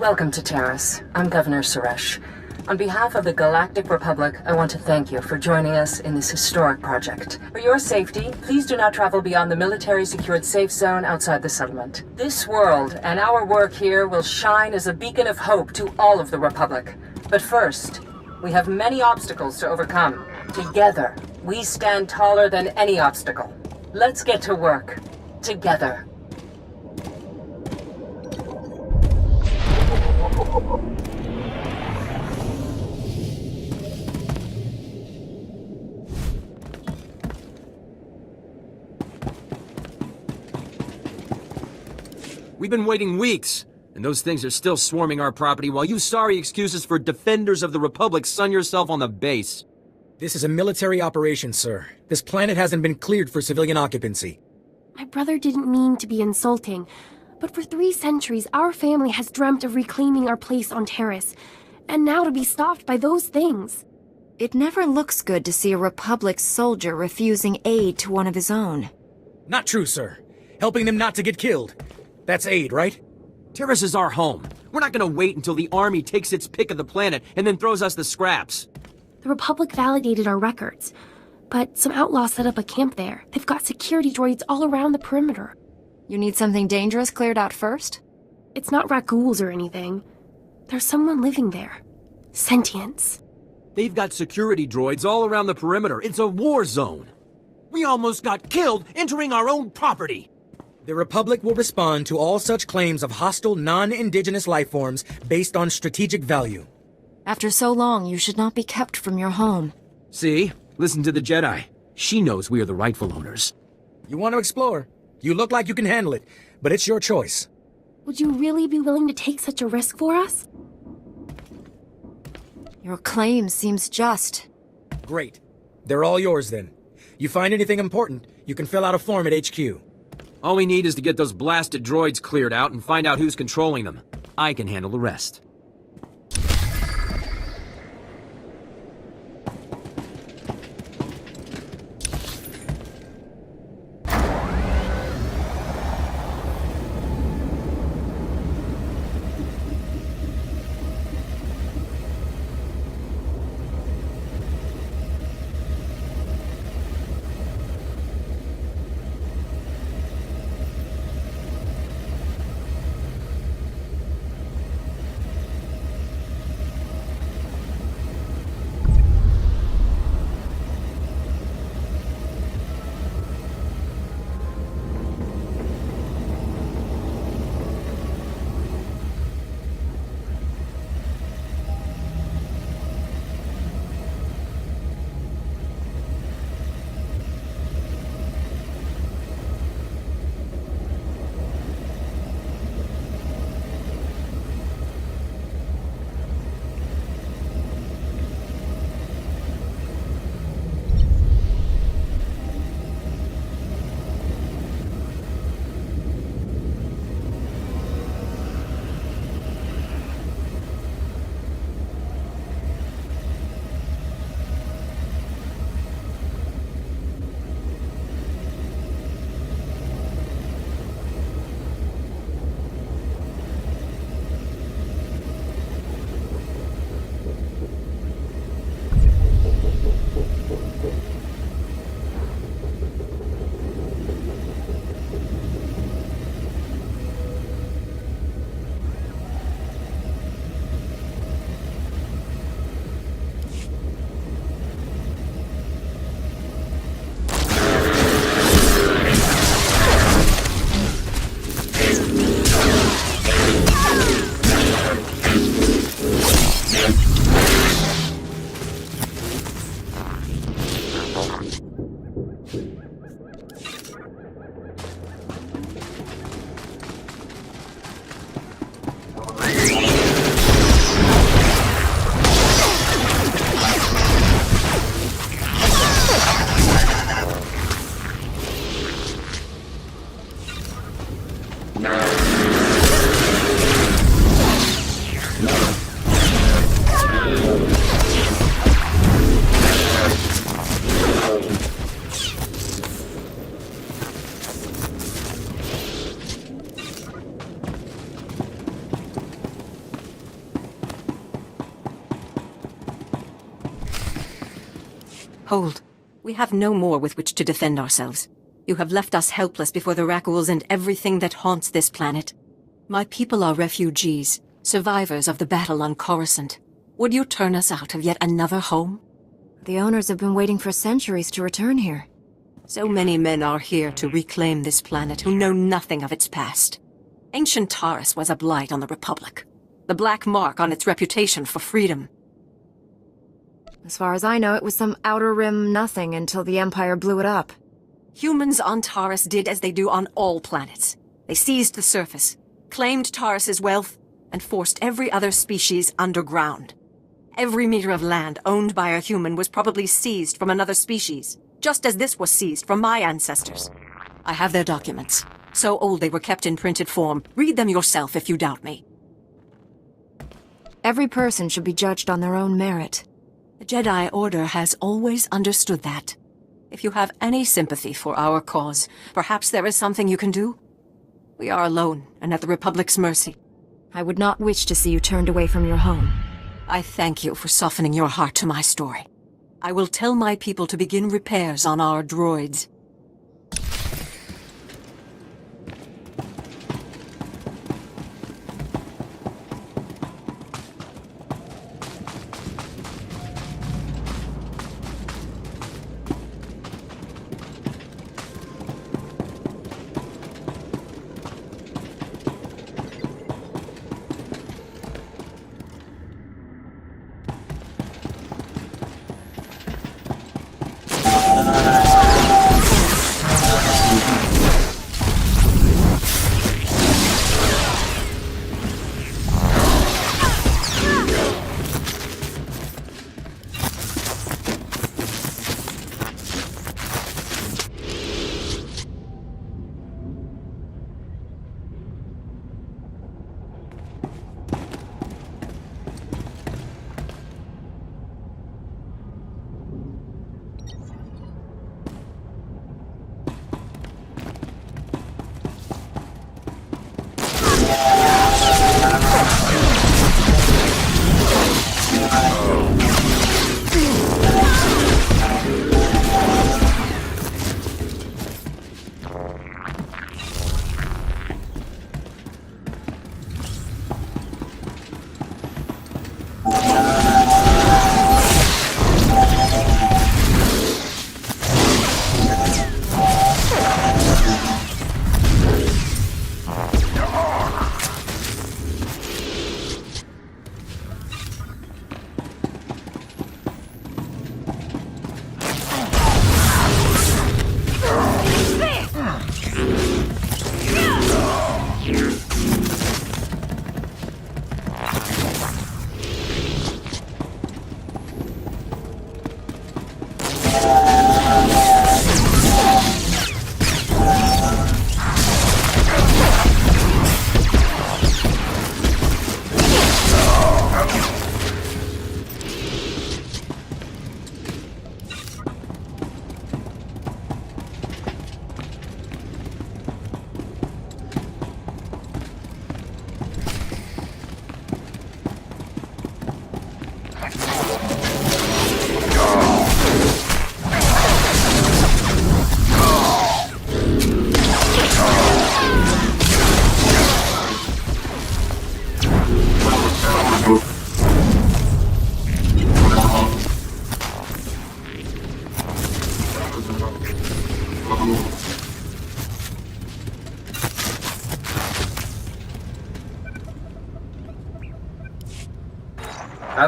Welcome to Terrace. I'm Governor Suresh. On behalf of the Galactic Republic, I want to thank you for joining us in this historic project. For your safety, please do not travel beyond the military-secured safe zone outside the settlement. This world and our work here will shine as a beacon of hope to all of the Republic. But first, we have many obstacles to overcome. Together, we stand taller than any obstacle. Let's get to work. Together. We've been waiting weeks, and those things are still swarming our property while you sorry excuses for defenders of the Republic sun yourself on the base. This is a military operation, sir. This planet hasn't been cleared for civilian occupancy. My brother didn't mean to be insulting, but for 3 centuries our family has dreamt of reclaiming our place on Terrace, and now to be stopped by those things. It never looks good to see a Republic soldier refusing aid to one of his own. Not true, sir. Helping them not to get killed. That's aid, right? Terrace is our home. We're not gonna wait until the army takes its pick of the planet and then throws us the scraps. The Republic validated our records, but some outlaws set up a camp there. They've got security droids all around the perimeter. You need something dangerous cleared out first? It's not rat-ghouls or anything. There's someone living there. Sentience. They've got security droids all around the perimeter. It's a war zone. We almost got killed entering our own property. The Republic will respond to all such claims of hostile, non-indigenous life forms based on strategic value. After so long, you should not be kept from your home. See? Listen to the Jedi. She knows we are the rightful owners. You want to explore? You look like you can handle it, but it's your choice. Would you really be willing to take such a risk for us? Your claim seems just. Great. They're all yours then. You find anything important, you can fill out a form at HQ. All we need is to get those blasted droids cleared out and find out who's controlling them. I can handle the rest. Hold. We have no more with which to defend ourselves. You have left us helpless before the Rakuls and everything that haunts this planet. My people are refugees, survivors of the battle on Coruscant. Would you turn us out of yet another home? The owners have been waiting for centuries to return here. So many men are here to reclaim this planet who know nothing of its past. Ancient Taurus was a blight on the Republic. The black mark on its reputation for freedom. As far as I know, it was some outer rim nothing until the Empire blew it up. Humans on Taurus did as they do on all planets. They seized the surface, claimed Taurus's wealth, and forced every other species underground. Every meter of land owned by a human was probably seized from another species, just as this was seized from my ancestors. I have their documents. So old they were kept in printed form. Read them yourself if you doubt me. Every person should be judged on their own merit. The Jedi Order has always understood that. If you have any sympathy for our cause, perhaps there is something you can do? We are alone and at the Republic's mercy. I would not wish to see you turned away from your home. I thank you for softening your heart to my story. I will tell my people to begin repairs on our droids.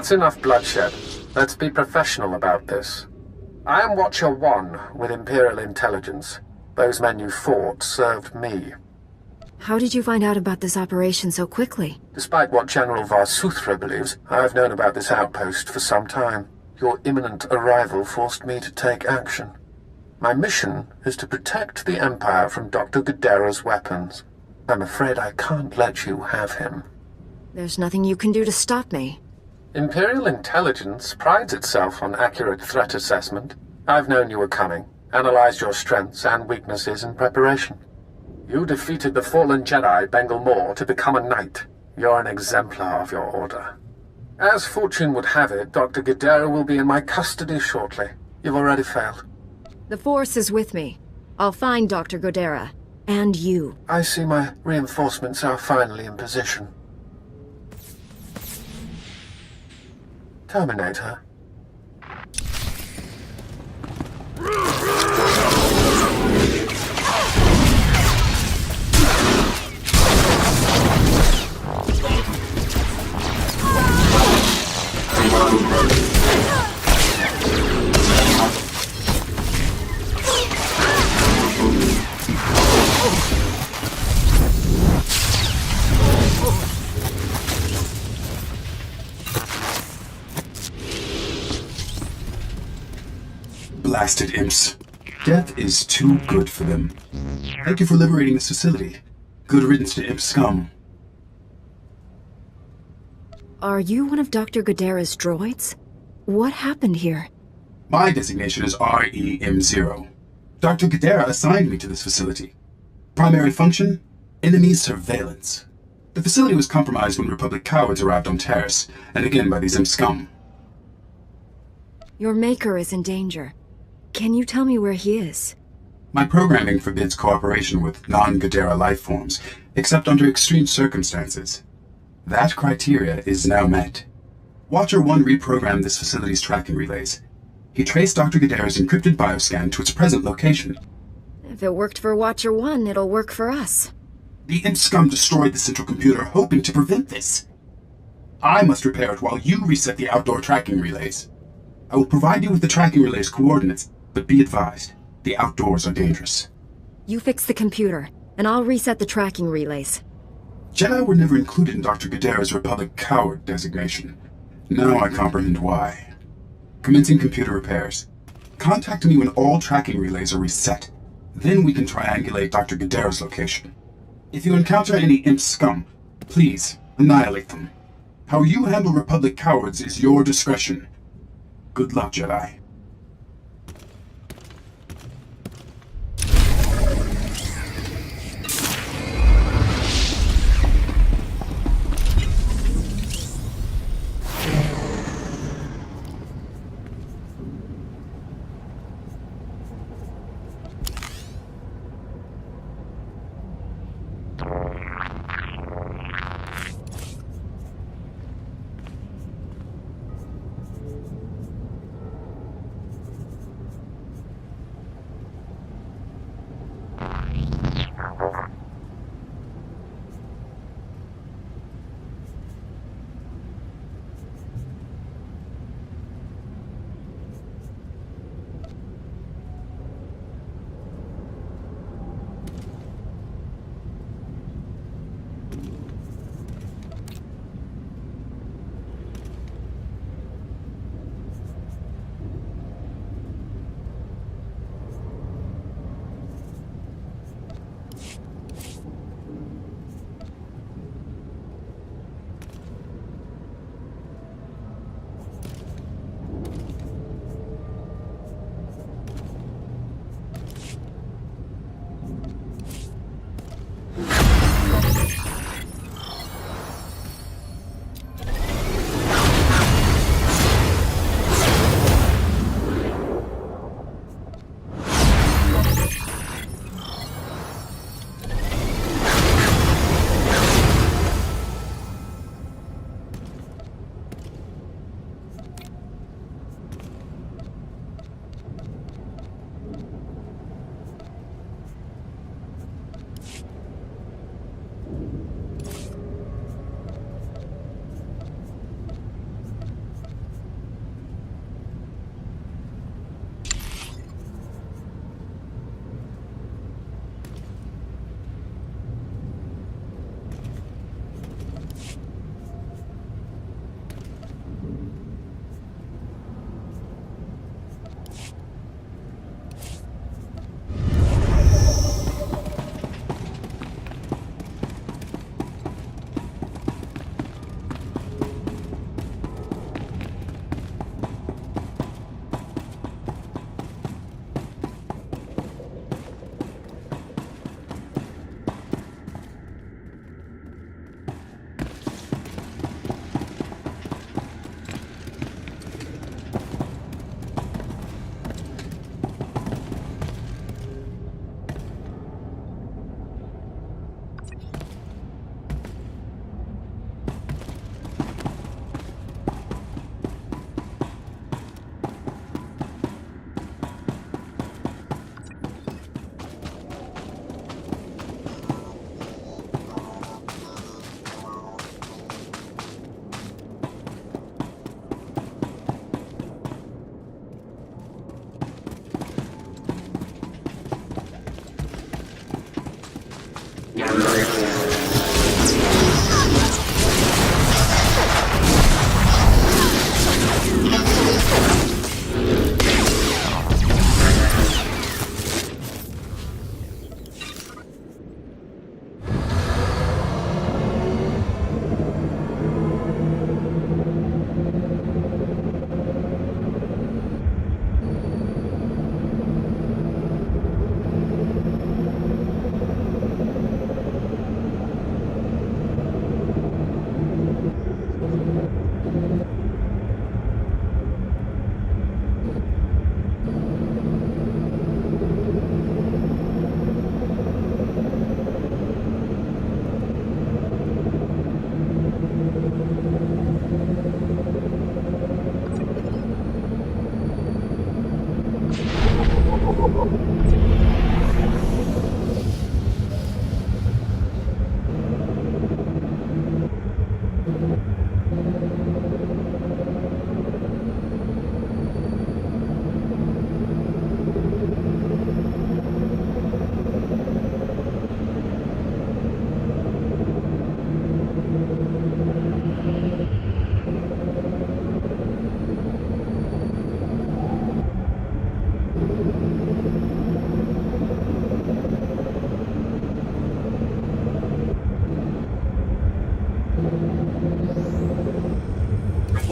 That's enough bloodshed. Let's be professional about this. I am Watcher 1 with Imperial Intelligence. Those men you fought served me. How did you find out about this operation so quickly? Despite what General Varsuthra believes, I have known about this outpost for some time. Your imminent arrival forced me to take action. My mission is to protect the Empire from Dr. Gadera's weapons. I'm afraid I can't let you have him. There's nothing you can do to stop me. Imperial Intelligence prides itself on accurate threat assessment. I've known you were coming, analyzed your strengths and weaknesses in preparation. You defeated the fallen Jedi Bengal Moore to become a knight. You're an exemplar of your order. As fortune would have it, Dr. Gadera will be in my custody shortly. You've already failed. The Force is with me. I'll find Dr. Godera. And you. I see my reinforcements are finally in position. Terminate her. Blasted imps. Death is too good for them. Thank you for liberating this facility. Good riddance to imp scum. Are you one of Dr. Godera's droids? What happened here? My designation is REM0. Dr. Godera assigned me to this facility. Primary function? Enemy surveillance. The facility was compromised when Republic cowards arrived on Terrace, and again by these imp scum. Your maker is in danger. Can you tell me where he is? My programming forbids cooperation with non-Godera life forms, except under extreme circumstances. That criteria is now met. Watcher 1 reprogrammed this facility's tracking relays. He traced Dr. Godera's encrypted bioscan to its present location. If it worked for Watcher 1, it'll work for us. The imp scum destroyed the central computer, hoping to prevent this. I must repair it while you reset the outdoor tracking relays. I will provide you with the tracking relay's coordinates, but be advised, the outdoors are dangerous. You fix the computer, and I'll reset the tracking relays. Jedi were never included in Dr. Godera's Republic coward designation. Now I comprehend why. Commencing computer repairs. Contact me when all tracking relays are reset. Then we can triangulate Dr. Godera's location. If you encounter any imp scum, please annihilate them. How you handle Republic cowards is your discretion. Good luck, Jedi.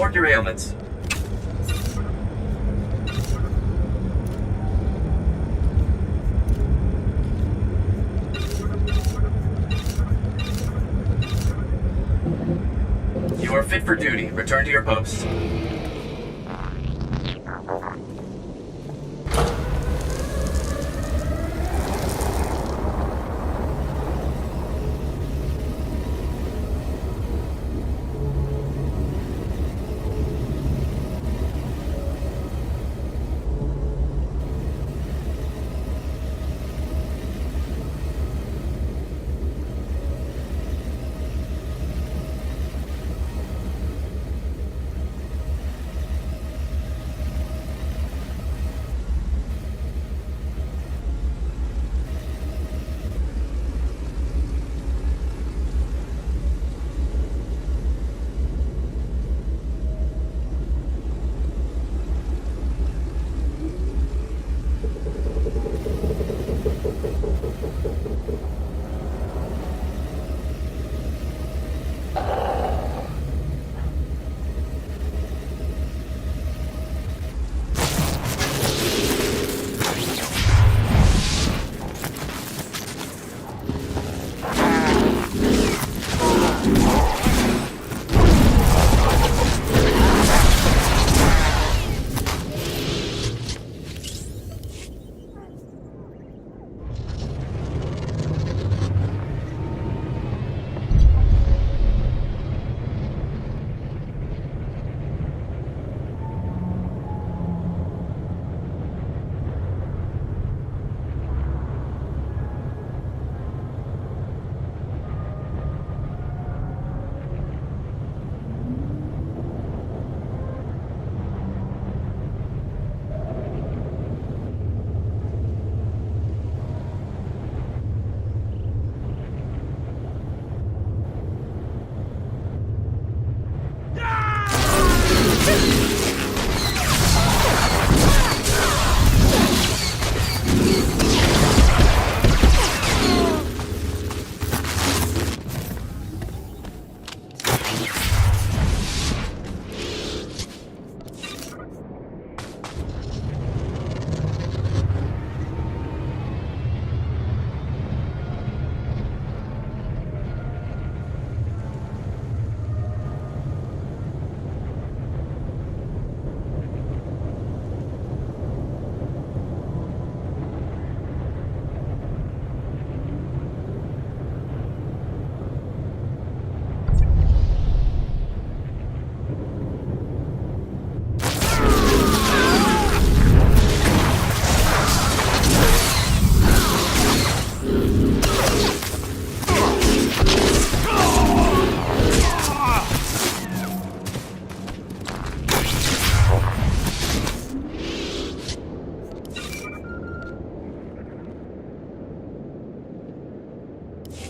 Report your ailments. You are fit for duty. Return to your post.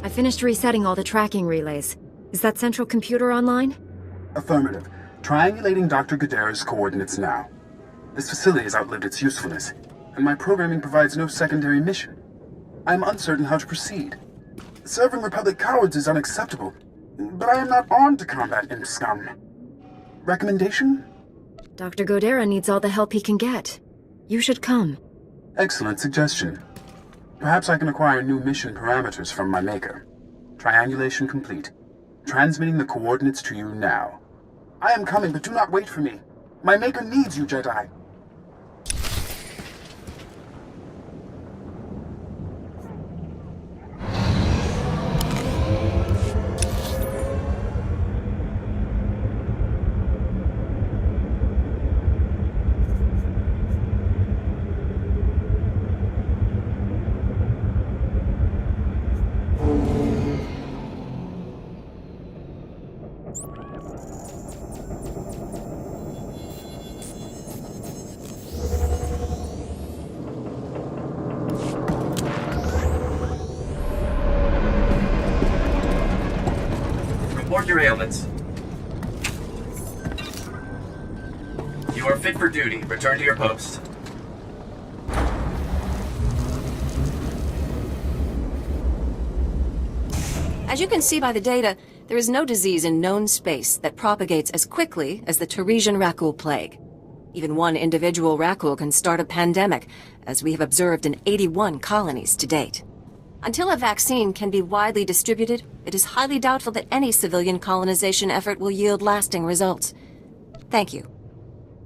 I finished resetting all the tracking relays. Is that central computer online? Affirmative. Triangulating Dr. Gadara's coordinates now. This facility has outlived its usefulness, and my programming provides no secondary mission. I am uncertain how to proceed. Serving Republic cowards is unacceptable, but I am not armed to combat imp scum. Recommendation? Dr. Godera needs all the help he can get. You should come. Excellent suggestion. Perhaps I can acquire new mission parameters from my maker. Triangulation complete. Transmitting the coordinates to you now. I am coming, but do not wait for me. My maker needs you, Jedi. ailments. You are fit for duty. Return to your post. As you can see by the data, there is no disease in known space that propagates as quickly as the Teresian raccool plague. Even one individual raccool can start a pandemic, as we have observed in 81 colonies to date. Until a vaccine can be widely distributed, it is highly doubtful that any civilian colonization effort will yield lasting results. Thank you.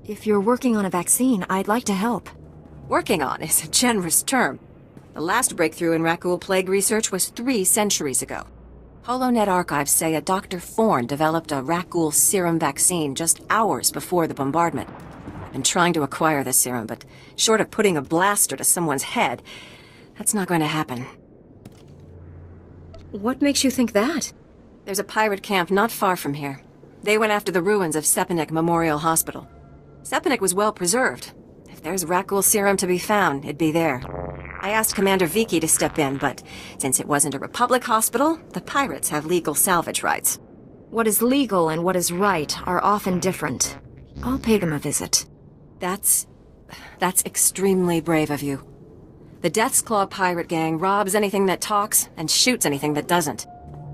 If you're working on a vaccine, I'd like to help. Working on is a generous term. The last breakthrough in raccool plague research was 3 centuries ago. HoloNet archives say a Dr. Forn developed a raccool serum vaccine just hours before the bombardment. I've been trying to acquire the serum, but short of putting a blaster to someone's head, that's not going to happen. What makes you think that? There's a pirate camp not far from here. They went after the ruins of Sepenik Memorial Hospital. Sepenik was well preserved. If there's raccool serum to be found, it'd be there. I asked Commander Viki to step in, but since it wasn't a Republic hospital, the pirates have legal salvage rights. What is legal and what is right are often different. I'll pay them a visit. That's extremely brave of you. The Death's Claw pirate gang robs anything that talks and shoots anything that doesn't.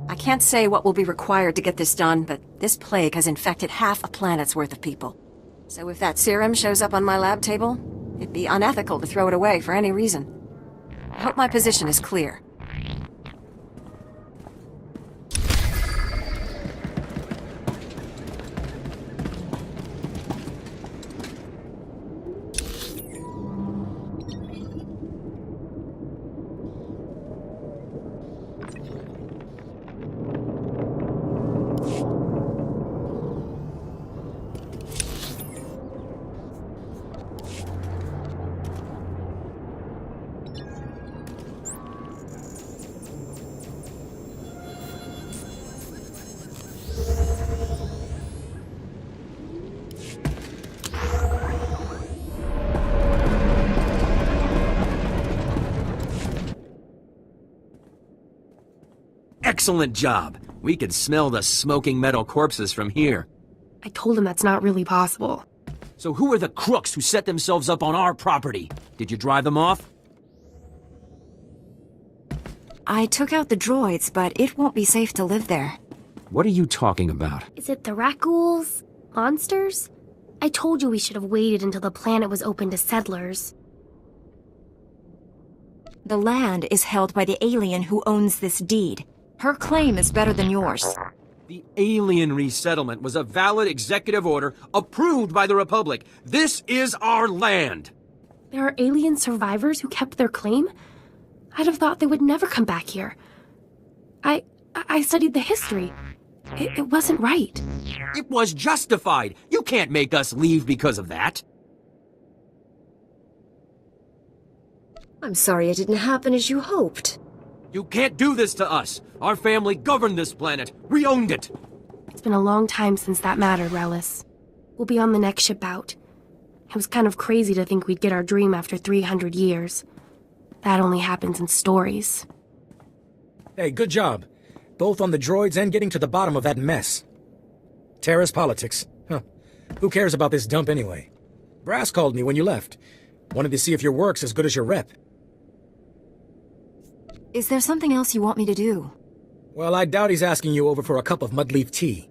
I can't say what will be required to get this done, but this plague has infected half a planet's worth of people. So if that serum shows up on my lab table, it'd be unethical to throw it away for any reason. I hope my position is clear. Excellent job. We could smell the smoking metal corpses from here. I told him that's not really possible. So who are the crooks who set themselves up on our property? Did you drive them off? I took out the droids, but it won't be safe to live there. What are you talking about? Is it the raccools? Monsters? I told you we should have waited until the planet was open to settlers. The land is held by the alien who owns this deed. Her claim is better than yours. The alien resettlement was a valid executive order approved by the Republic. This is our land! There are alien survivors who kept their claim? I'd have thought they would never come back here. I studied the history. It wasn't right. It was justified. You can't make us leave because of that. I'm sorry it didn't happen as you hoped. You can't do this to us. Our family governed this planet. We owned it. It's been a long time since that mattered, Relis. We'll be on the next ship out. It was kind of crazy to think we'd get our dream after 300 years. That only happens in stories. Hey, good job. Both on the droids and getting to the bottom of that mess. Terra's politics. Huh. Who cares about this dump anyway? Brass called me when you left. Wanted to see if your work's as good as your rep. Is there something else you want me to do? Well, I doubt he's asking you over for a cup of mudleaf tea.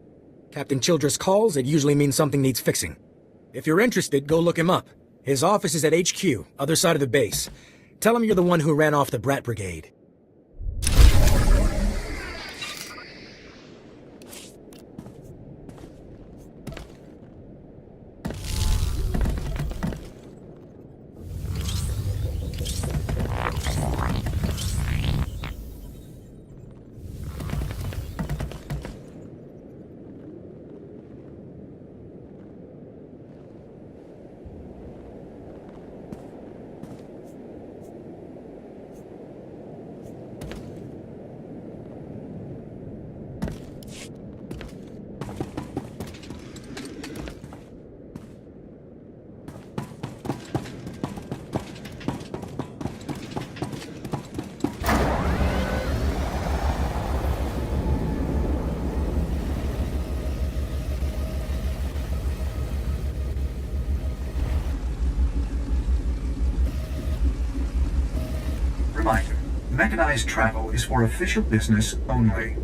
Captain Childress calls, it usually means something needs fixing. If you're interested, go look him up. His office is at HQ, other side of the base. Tell him you're the one who ran off the Brat Brigade. Mechanized travel is for official business only.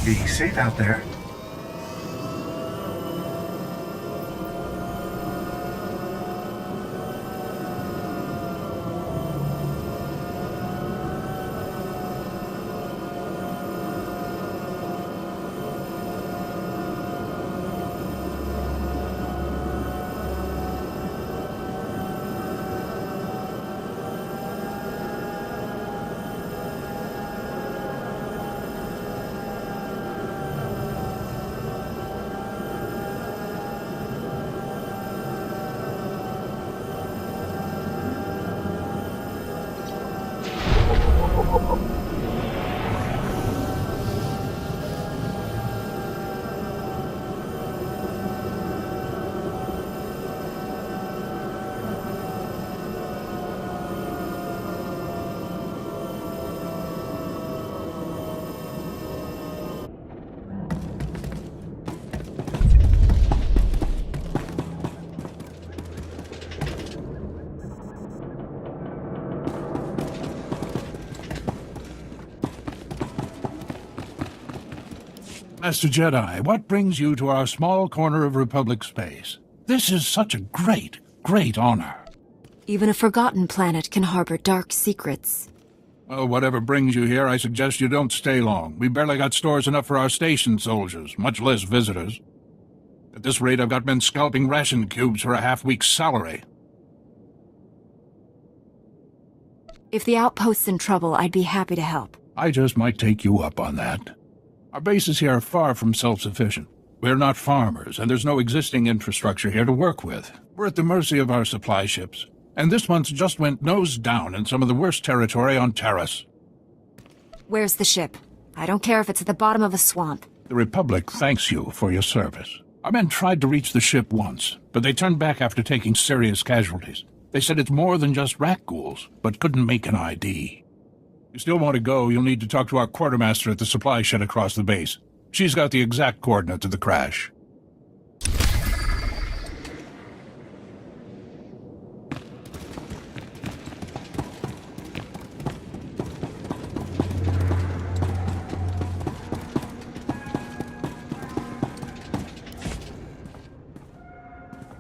Be safe out there. Master Jedi, what brings you to our small corner of Republic space? This is such a great, great honor. Even a forgotten planet can harbor dark secrets. Oh, whatever brings you here, I suggest you don't stay long. We barely got stores enough for our station soldiers, much less visitors. At this rate, I've got men scalping ration cubes for a half-week's salary. If the outpost's in trouble, I'd be happy to help. I just might take you up on that. Our bases here are far from self-sufficient. We're not farmers, and there's no existing infrastructure here to work with. We're at the mercy of our supply ships. And this month just went nose down in some of the worst territory on Terrace. Where's the ship? I don't care if it's at the bottom of a swamp. The Republic thanks you for your service. Our men tried to reach the ship once, but they turned back after taking serious casualties. They said it's more than just rat ghouls, but couldn't make an ID. If you still want to go, you'll need to talk to our quartermaster at the supply shed across the base. She's got the exact coordinates of the crash.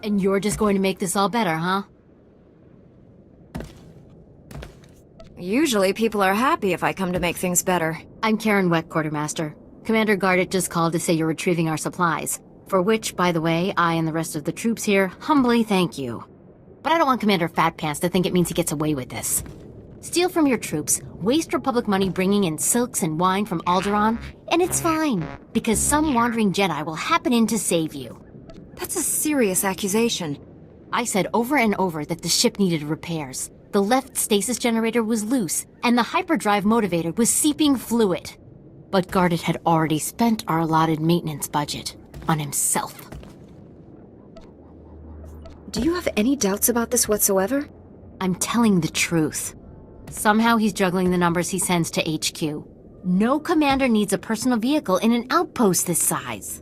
And you're just going to make this all better, huh? Usually people are happy if I come to make things better. I'm Karen Wet, Quartermaster. Commander Gardet just called to say you're retrieving our supplies. For which, by the way, I and the rest of the troops here humbly thank you. But I don't want Commander Fatpants to think it means he gets away with this. Steal from your troops, waste Republic money bringing in silks and wine from Alderaan, and it's fine, because some wandering Jedi will happen in to save you. That's a serious accusation. I said over and over that the ship needed repairs. The left stasis generator was loose, and the hyperdrive motivator was seeping fluid. But Gardet had already spent our allotted maintenance budget on himself. Do you have any doubts about this whatsoever? I'm telling the truth. Somehow he's juggling the numbers he sends to HQ. No commander needs a personal vehicle in an outpost this size.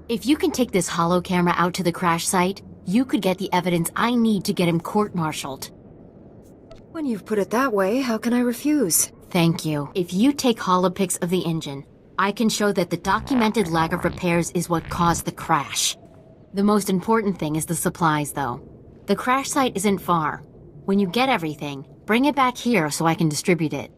If you can take this holo camera out to the crash site, you could get the evidence I need to get him court-martialed. When you've put it that way, how can I refuse? Thank you. If you take holopics of the engine, I can show that the documented lack of repairs is what caused the crash. The most important thing is the supplies, though. The crash site isn't far. When you get everything, bring it back here so I can distribute it.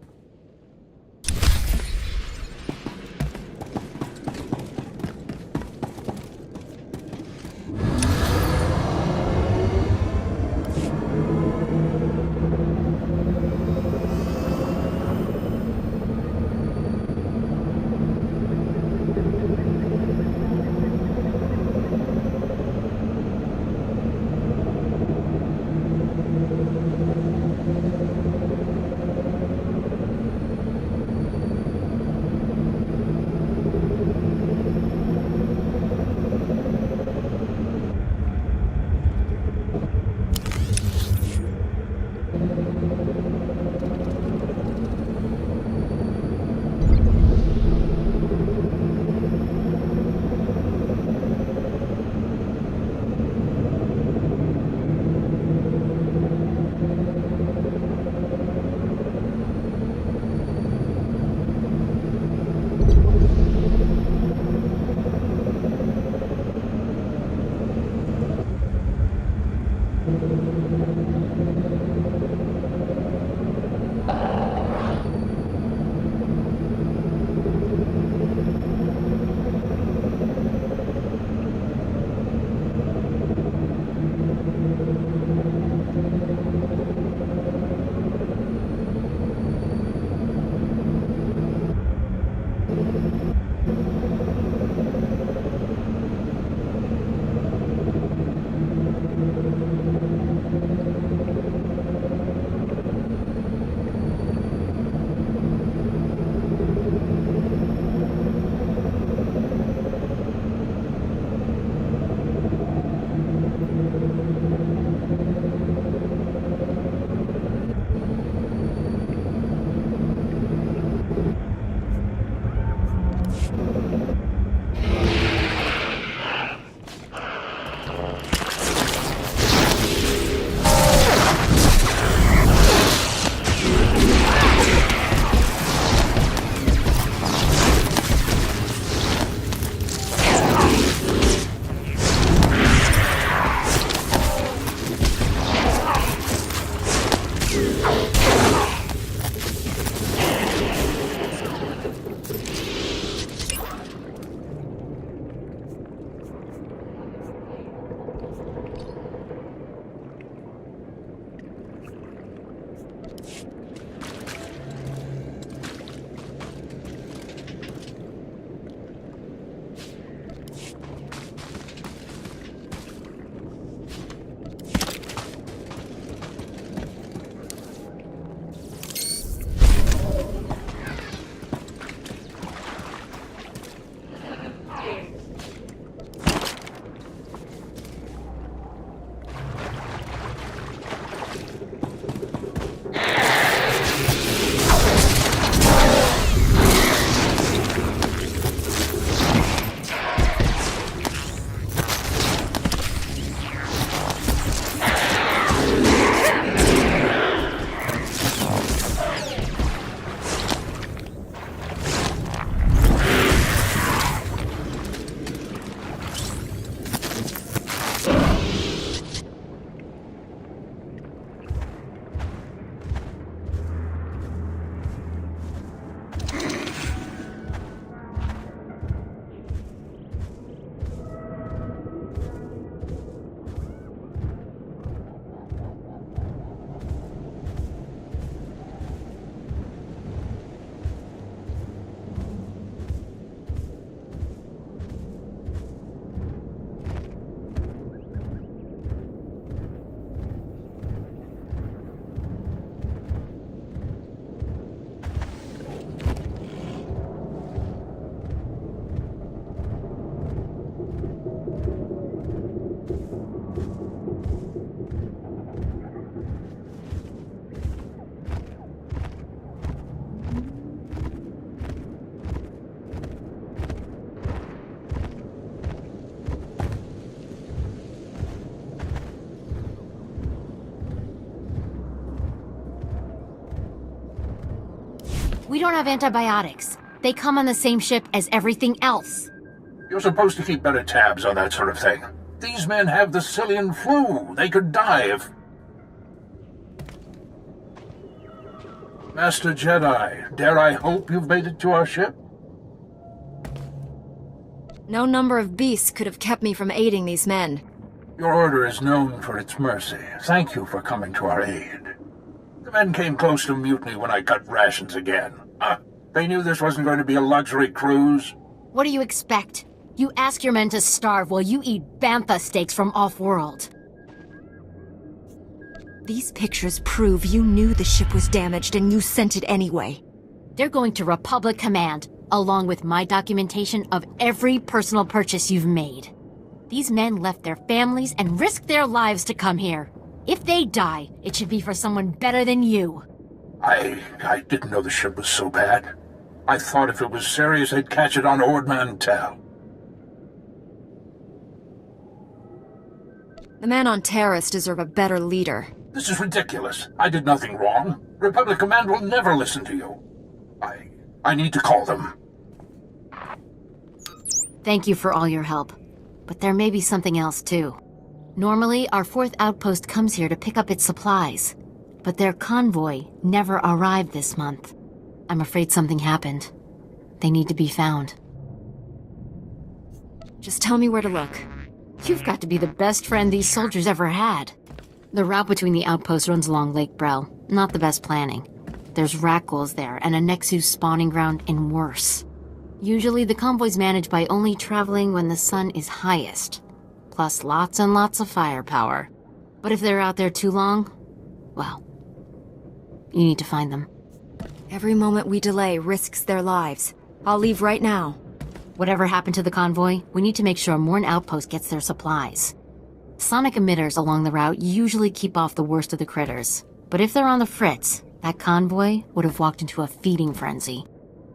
We don't have antibiotics. They come on the same ship as everything else. You're supposed to keep better tabs on that sort of thing. These men have the Cillian flu. They could die if... Master Jedi, dare I hope you've made it to our ship? No number of beasts could have kept me from aiding these men. Your order is known for its mercy. Thank you for coming to our aid. The men came close to mutiny when I cut rations again. They knew this wasn't going to be a luxury cruise. What do you expect? You ask your men to starve while you eat bantha steaks from off-world. These pictures prove you knew the ship was damaged and you sent it anyway. They're going to Republic Command, along with my documentation of every personal purchase you've made. These men left their families and risked their lives to come here. If they die, it should be for someone better than you. I didn't know the ship was so bad. I thought if it was serious, they'd catch it on Ord Mantell. The men on Terrace deserve a better leader. This is ridiculous. I did nothing wrong. Republic Command will never listen to you. I need to call them. Thank you for all your help. But there may be something else, too. Normally, our 4th outpost comes here to pick up its supplies. But their convoy never arrived this month. I'm afraid something happened. They need to be found. Just tell me where to look. You've got to be the best friend these soldiers ever had. The route between the outposts runs along Lake Brel. Not the best planning. There's Rakghouls there, and a Nexus spawning ground, and worse. Usually the convoy's managed by only traveling when the sun is highest. Plus lots and lots of firepower. But if they're out there too long, well, you need to find them. Every moment we delay risks their lives. I'll leave right now. Whatever happened to the convoy, we need to make sure Morn Outpost gets their supplies. Sonic emitters along the route usually keep off the worst of the critters. But if they're on the fritz, that convoy would have walked into a feeding frenzy.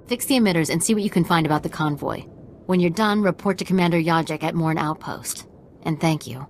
Fix the emitters and see what you can find about the convoy. When you're done, report to Commander Yajek at Morn Outpost. And thank you.